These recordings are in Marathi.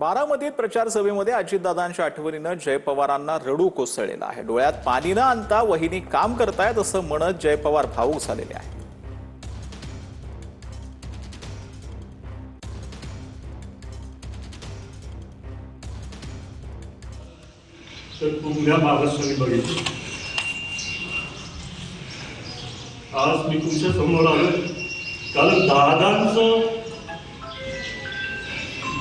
बारामतीत प्रचार सभेमध्ये अजितदादांच्या आठवणीनं जय पवारांना रडू कोसळलेलं आहे। डोळ्यात पाणी न आणता वहिनी काम करतायत असं म्हणत जय पवार भावूक झालेले आहेत। तर तुमच्या मागासवर्गीय बघितली आज मी तुमच्या समोर आलो कारण दादांचं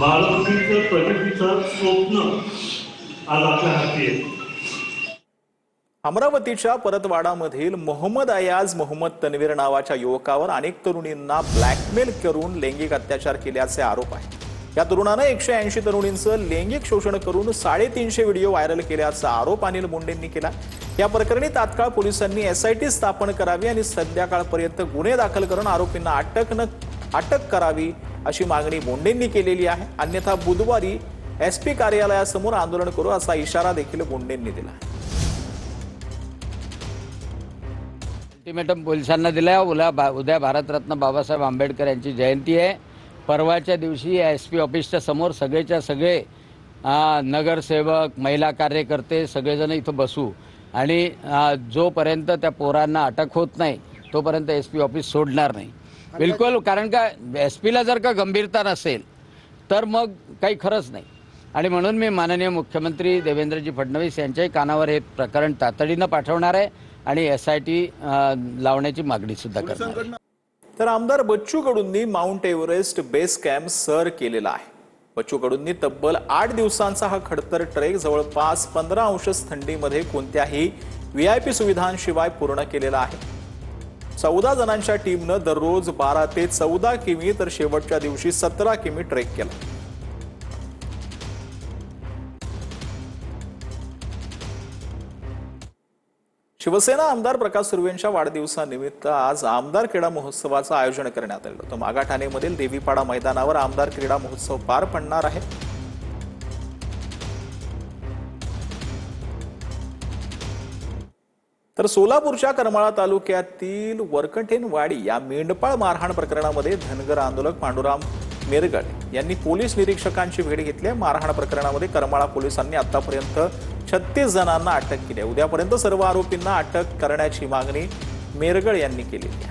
बाळामतीचं प्रगतीचं स्वप्न आज आपल्या हाती आहे। अमरावतीच्या परतवाडामधील मोहम्मद अयाज मोहम्मद तन्वीर नावाच्या युवकावर अनेक तरुणींना ब्लॅकमेल करून लैंगिक अत्याचार केल्याचे आरोप आहेत। या तरुणानं 180 तरुणींचं लैंगिक शोषण करून 350 व्हिडिओ व्हायरल केल्याचा आरोप अनिल मुंडेंनी केला। या प्रकरणी तात्काळ पोलिसांनी SIT स्थापन करावी आणि संध्याकाळपर्यंत गुन्हे दाखल करून आरोपींना अटक करावी अशी मागणी मुंडेंनी केलेली आहे। अन्यथा बुधवारी SP कार्यालयासमोर आंदोलन करू असा इशारा देखील मुंडेंनी दिला। अल्टिमेटम पोलिसांना दिला। उद्या भारतरत्न बाबासाहेब आंबेडकर यांची जयंती आहे। परवाच्या दिवशी SP ऑफिसच्या समोर सगळेच्या सगळे नगरसेवक महिला कार्यकर्ते सगळेजण इथं बसू आणि जोपर्यंत त्या पोरांना अटक होत नाही तोपर्यंत SP ऑफिस सोडणार नाही बिलकुल। कारण का SPला जर का गंभीरता नसेल तर मग काही खरंच नाही। आणि म्हणून मी माननीय मुख्यमंत्री देवेंद्रजी फडणवीस यांच्याही कानावर हे प्रकरण तातडीनं पाठवणार आहे आणि SIT लावण्याची मागणी सुद्धा करणार आहे। तर आमदार बच्चू कडूंनी माउंट एव्हरेस्ट बेस कॅम्प सर केलेला आहे। बच्चू कडूंनी तब्बल 8 दिवसांचा हा खडतर ट्रेक जवळपास 15 अंश थंडीमध्ये कोणत्याही VIP सुविधांशिवाय पूर्ण केलेला आहे। 14 जणांच्या टीमनं दररोज 12 ते 14 किमी तर शेवटच्या दिवशी 17 किमी ट्रेक केला। शिवसेना आमदार प्रकाश सुर्वेंच्या वाढदिवसानिमित्त आज आमदार क्रीडा महोत्सवाचं आयोजन करण्यात आलं होतं। मागाठाणेमधील देवीपाडा मैदानावर आमदार क्रीडा महोत्सव पार पडणार आहे। तर सोलापूरच्या करमाळा तालुक्यातील वरकठेनवाडी या मेंढपाळ मारहाण प्रकरणामध्ये धनगर आंदोलक पांडुराम मेरगड यांनी पोलीस निरीक्षकांची भेट घेतली। मारहाण प्रकरणामध्ये करमाळा पोलिसांनी आतापर्यंत 36 जणांना अटक केली आहे। उद्यापर्यंत सर्व आरोपींना अटक करण्याची मागणी मेरगड यांनी केली आहे।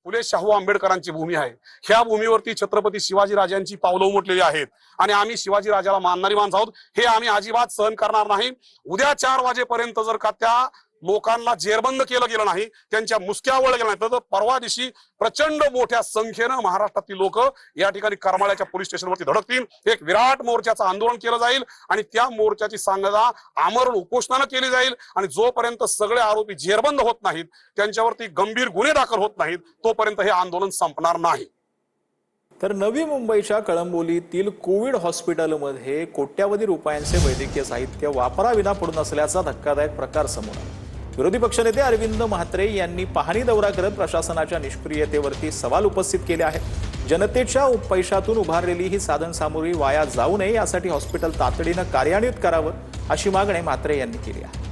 फुले शाहू आंबेडकरांची भूमी आहे। ह्या भूमीवरती छत्रपती शिवाजी राजांची पावलं उमटलेली आहेत आणि आम्ही शिवाजी राजाला मानणारी माणसं आहोत। हे आम्ही अजिबात सहन करणार नाही। उद्या 4 वाजेपर्यंत जर का त्या लोकांना जेरबंद केलं गेलं नाही, त्यांच्या मुसक्यावर गेलं नाही तर परवा दिवशी प्रचंड मोठ्या संख्येनं महाराष्ट्रातील लोक या ठिकाणी करमाळ्याच्या पोलीस स्टेशनवरती धडकतील। एक विराट मोर्चाचं आंदोलन केलं जाईल आणि त्या मोर्चाची सांगता आमरण उपोषणानं केली जाईल आणि जोपर्यंत सगळे आरोपी जेरबंद होत नाहीत, त्यांच्यावरती गंभीर गुन्हे दाखल होत नाहीत, तोपर्यंत हे आंदोलन संपणार नाही। तर नवी मुंबईच्या कळंबोलीतील कोविड हॉस्पिटलमध्ये कोट्यावधी रुपयांचे वैद्यकीय साहित्य वापराविना पडून असल्याचा धक्कादायक प्रकार समोर आला। विरोधी पक्षनेते अरविंद म्हात्रे यांनी पाहणी दौरा करत प्रशासनाच्या निष्क्रियतेवरती सवाल उपस्थित केले आहेत। जनतेच्या पैशातून उभारलेली ही साधनसामुग्री वाया जाऊ नये यासाठी हॉस्पिटल तातडीनं कार्यान्वित करावं अशी मागणी म्हात्रे यांनी केली आहे।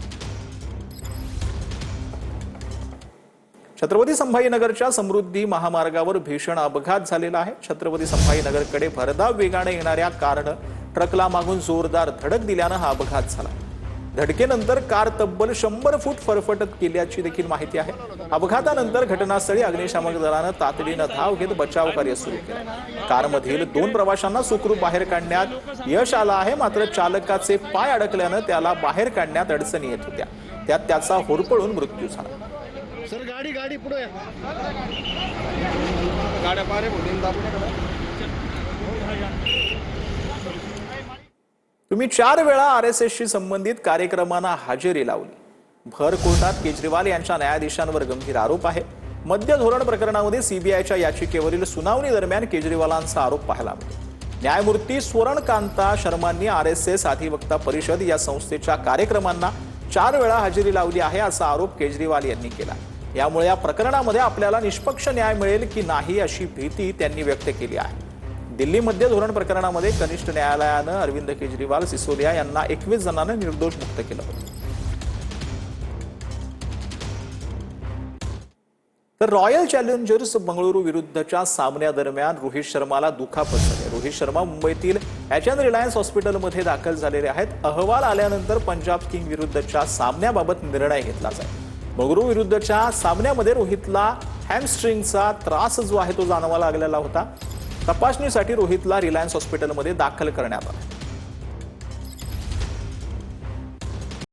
छत्रपती संभाजीनगरच्या समृद्धी महामार्गावर भीषण अपघात झालेला आहे। छत्रपती संभाजीनगरकडे भरधाव वेगाने येणाऱ्या कारनं ट्रकला मागून जोरदार धडक दिल्यानं हा अपघात झाला। धडकेनंतर कार तब्बल 100 फूट फरफटत गेल्याची देखील माहिती आहे। अपघातानंतर घटनास्थळी अग्निशामक दलानं तातडीनं धाव घेत बचाव कार्य सुरू केलं। कारमधील 2 प्रवाशांना सुखरूप बाहेर काढण्यात यश आलं आहे, मात्र चालकाचे पाय अडकल्यानं त्याला बाहेर काढण्यात अडचणी येत होत्या। त्यात त्याचा होरपळून मृत्यू झाला। सर गाडी पुढे गाड्या पारे तुम्ही 4 वेळा RSSशी संबंधित कार्यक्रमांना हजेरी लावली। भर कोर्टात केजरीवाल यांच्या न्यायाधीशांवर गंभीर आरोप आहे। मद्य धोरण प्रकरणामध्ये CBIच्या याचिकेवरील सुनावणी दरम्यान केजरीवालांचा आरोप पाहायला मिळतो। न्यायमूर्ती स्वर्णकांता शर्मांनी RSS अधिवक्ता परिषद या संस्थेच्या कार्यक्रमांना 4 वेळा हजेरी लावली आहे असा आरोप केजरीवाल यांनी केला। यामुळे या प्रकरणामध्ये आपल्याला निष्पक्ष न्याय मिळेल की नाही अशी भीती त्यांनी व्यक्त केली आहे। दिल्ली मद्य धोरण प्रकरणामध्ये कनिष्ठ न्यायालयानं अरविंद केजरीवाल सिसोदिया यांना 21 जणांना निर्दोष मुक्त केलं होतं। तर रॉयल चॅलेंजर्स बंगळुरू विरुद्धच्या सामन्यादरम्यान रोहित शर्माला दुखापत झाली. रोहित शर्मा मुंबईतील एचएन रिलायन्स हॉस्पिटलमध्ये दाखल झालेले आहेत. अहवाल आल्यानंतर पंजाब किंग विरुद्धच्या सामन्याबाबत निर्णय घेतला जाईल. बंगळुरू विरुद्धच्या सामन्यामध्ये रोहितला हॅमस्ट्रिंगचा त्रास जो आहे तो जाणवा लागलेला होता. तपासणीसाठी रोहितला रिलायन्स हॉस्पिटलमध्ये दाखल करण्यात आला.